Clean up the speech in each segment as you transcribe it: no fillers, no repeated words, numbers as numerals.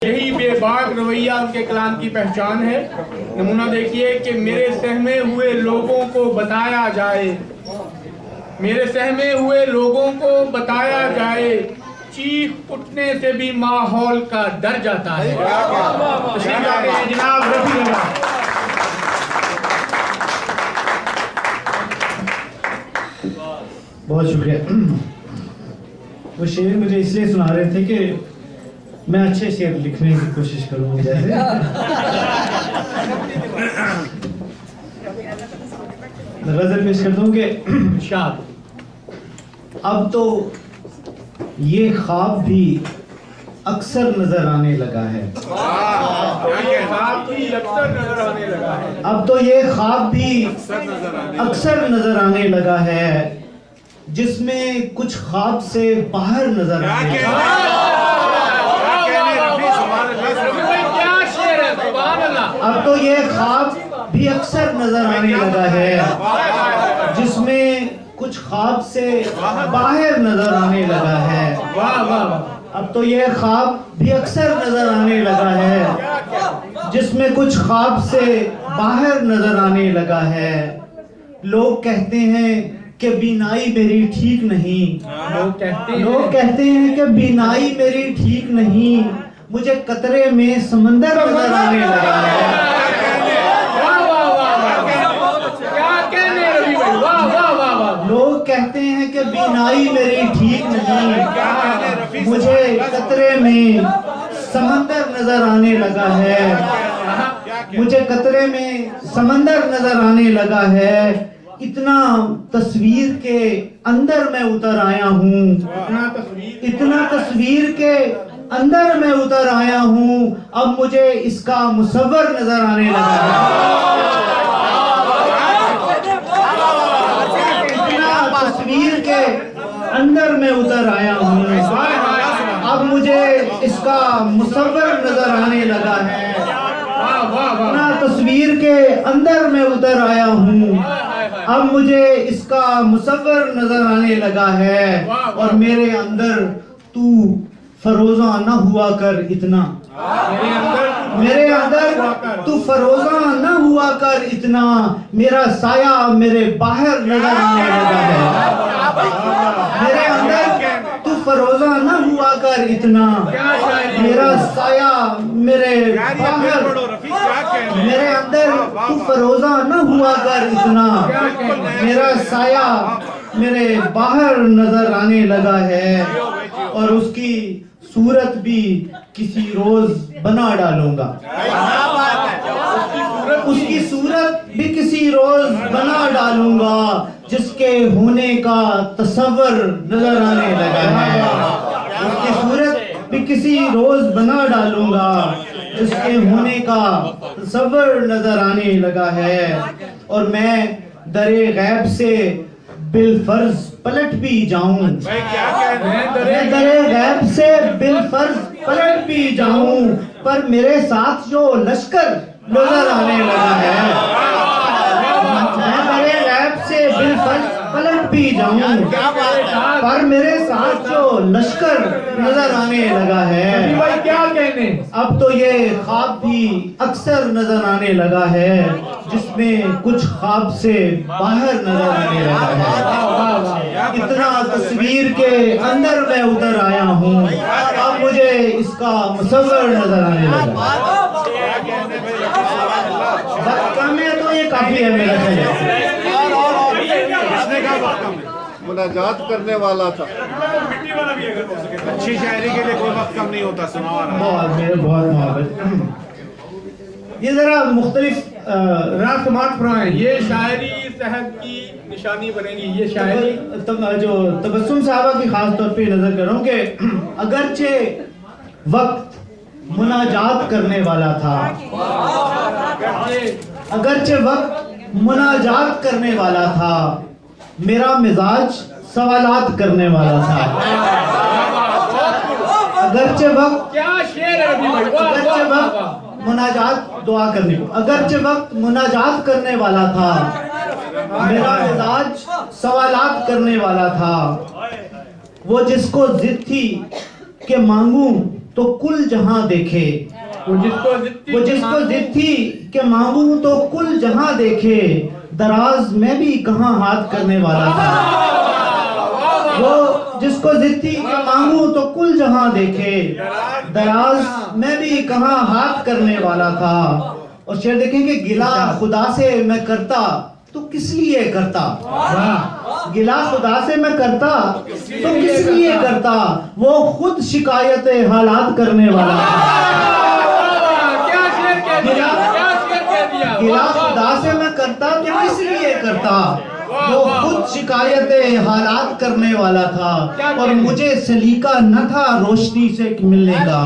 यही बेबाक रवैया उनके कलाम की पहचान है। नमूना देखिए कि मेरे सहमे हुए लोगों को बताया जाए, मेरे सहमे हुए लोगों को बताया जाए, चीख उठने से भी माहौल का डर जाता है। जनाब रफी अल्लाह। बहुत शुक्रिया। वो शेर मुझे इसलिए सुना रहे थे कि मैं अच्छे शेर लिखने की कोशिश करूँ। जैसे गजल पेश करता हूँ कि शाद अब तो ये ख्वाब भी अक्सर नजर आने लगा है। अब तो ये ख्वाब भी अक्सर नजर आने लगा है, जिसमें कुछ ख्वाब से बाहर नजर आने लगा है। अब तो ये ख्वाब भी अक्सर नजर आने लगा है, जिसमें कुछ ख्वाब से बाहर नजर आने लगा है। वाह वाह। अब तो ये ख्वाब भी अक्सर नजर आने लगा है, जिसमें कुछ ख्वाब से बाहर नजर आने लगा है। लोग कहते हैं कि बीनाई मेरी ठीक नहीं, लोग कहते हैं कि बीनाई मेरी ठीक नहीं, मुझे कतरे में समंदर नजर आने लगा है। लोग कहते हैं कि बीनाई मेरी ठीक नहीं, मुझे कतरे में समंदर नजर आने लगा है, मुझे कतरे में समंदर नजर आने लगा है। इतना तस्वीर के अंदर मैं उतर आया हूँ, इतना तस्वीर के अंदर मैं उतर आया हूँ, अब मुझे इसका मुसव्वर नजर आने लगा है। इतना तस्वीर के अंदर मैं उतर आया हूँ, अब मुझे इसका मुसव्वर नजर आने लगा है। इतना तस्वीर के अंदर मैं उतर आया हूँ, अब मुझे इसका मुसव्वर नजर आने लगा है। और मेरे अंदर तू फरोजा न हुआ कर इतना, मेरे अंदर तू फरोजा न हुआ कर इतना, मेरा साया मेरे बाहर नजर आने लगा है। मेरे अंदर तू फरोजा न हुआ कर इतना, मेरा साया मेरे बाहर, मेरे अंदर तू फरोजा न हुआ कर इतना, मेरा साया मेरे बाहर नजर आने लगा है। और उसकी सूरत भी किसी रोज बना डालूंगा, उसकी सूरत भी किसी रोज बना डालूंगा, जिसके होने का तसव्वुर नजर आने लगा है। उसकी सूरत भी किसी रोज बना डालूंगा, जिसके होने का तसव्वुर नजर आने लगा है। और मैं दरे गैब से बिलफर्ज पलट भी जाऊं, मैं दरे गैब से बिलफर्ज पलट भी जाऊं, पर मेरे साथ जो लश्कर नजर आने लगा है। मैं दरे गैब से बिलफर्ज पलट भी जाऊं, पर मेरे साथ जो लश्कर नजर आने लगा है। भाई क्या कहने, अब तो ये ख्वाब भी अक्सर नजर आने लगा है, जिसमें कुछ ख्वाब से बाहर नजर आने लगा है। इतना तस्वीर के अंदर मैं उतर आया हूँ, अब मुझे इसका मुसव्वर नजर आने लगा। वक्त कम है तो ये काफी है मेरा ख्याल। मुनाजात करने वाला था। अच्छी शायरी के लिए कोई वक्त कम नहीं होता। बहुत मोहब्बत। ये जरा मुख्तलिफ रात फरमाएं, ये शायरी सेहत की निशानी बनेगी। ये शायरी जो तबस्सुम साहबा की खास तौर पे नजर कर रहा हूँ कि अगरचे वक्त मुनाजात करने वाला था, अगरचे वक्त मुनाजात करने वाला था, मेरा मिजाज सवालात करने वाला था। अगरचे वक्त, क्या शेर है अभी भाई, अगरचे वक्त मुनाजात दुआ करने को, अगरचे वक्त मुनाजात करने वाला था, मेरा मिजाज सवालात करने वाला था। वो जिसको जिद थी कि मांगूं तो कुल जहां देखे, वो जिसको जिद थी कि मांगू तो कुल जहां देखे, दराज में भी कहां हाथ करने वाला था। वो जिसको जिद थी कि मांगू तो कुल जहां देखे, दराज में भी कहां हाथ करने वाला था। और शेर देखेंगे, गिला खुदा से मैं करता तो किस लिए करता। गिला खुदा से मैं करता तो किस लिए करता, वो खुद शिकायत हालात करने वाला गिला खुदा से मैं करता तो किस लिए करता, वो खुद शिकायत हालात करने वाला था। और मुझे सलीका न था रोशनी से मिलने का,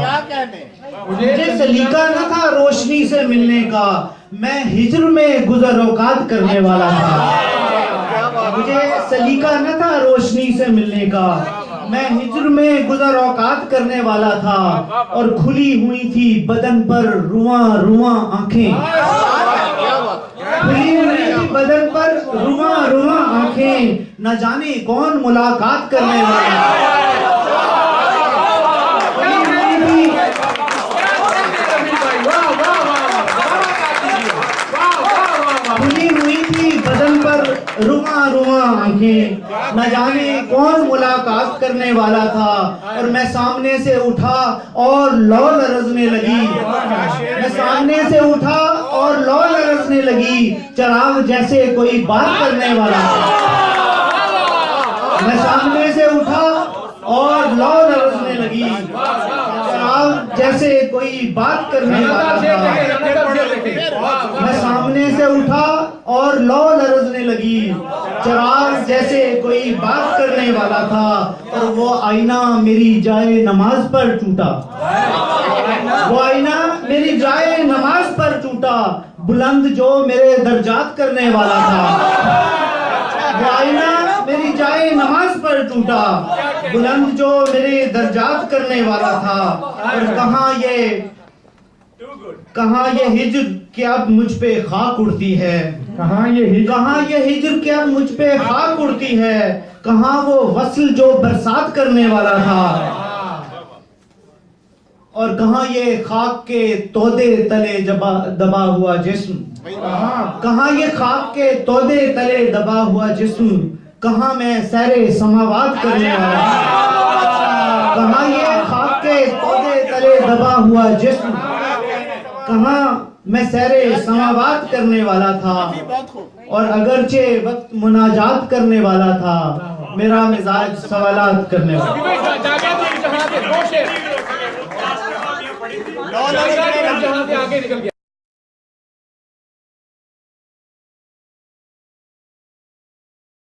मुझे सलीका न था रोशनी से मिलने का, मैं हिज्र में गुजर औकात करने वाला था। मुझे सलीका न था रोशनी से मिलने का, मैं हिज्र में गुजर औकात करने वाला था। और खुली हुई थी बदन पर रुआं रुआं आंखें, खुली हुई थी बदन पर रुआं रुआं आंखें, न जाने कौन मुलाकात करने वाला था। खुली हुई थी बदन पर रुआं रुआं आंखें, न जाने कौन मुलाकात करने वाला था। और मैं सामने से उठा और लौ लरजने लगी, मैं सामने से उठा और लौ लरजने लगी, चिराग जैसे कोई बात करने वाला था। मैं सामने से उठा और लौ लरजने लगी, चिराग जैसे कोई बात करने वाला था। मैं सामने से उठा और लौ लरजने लगी, चिराग जैसे कोई बात करने वाला था। और वो आईना मेरी जाए नमाज पर टूटा, वो आईना मेरी जाए नमाज पर टूटा, बुलंद जो मेरे दर्जात करने वाला था। वो आईना मेरी जाए नमाज पर टूटा, बुलंद जो मेरे दर्जात करने वाला था। और कहाँ ये हिज्र कि अब मुझ पे खाक उड़ती है, कहाँ ये हिज्र कि अब मुझ पे खाक उड़ती है, कहाँ वो वस्ल जो बरसात करने वाला था। और कहाँ ये खाक के तोदे तले दबा हुआ जिस्म, कहाँ ये खाक के तोदे तले दबा हुआ जिस्म, कहाँ मैं सैरे समावात करने वाला, कहाँ ये खाक के तोदे तले दबा हुआ जिस्म, कहाँ मैं सैरे समावात करने वाला था। और अगरचे वक्त मुनाजात करने वाला था, मेरा मिजाज सवालात करने वाला। आगे निकल गया।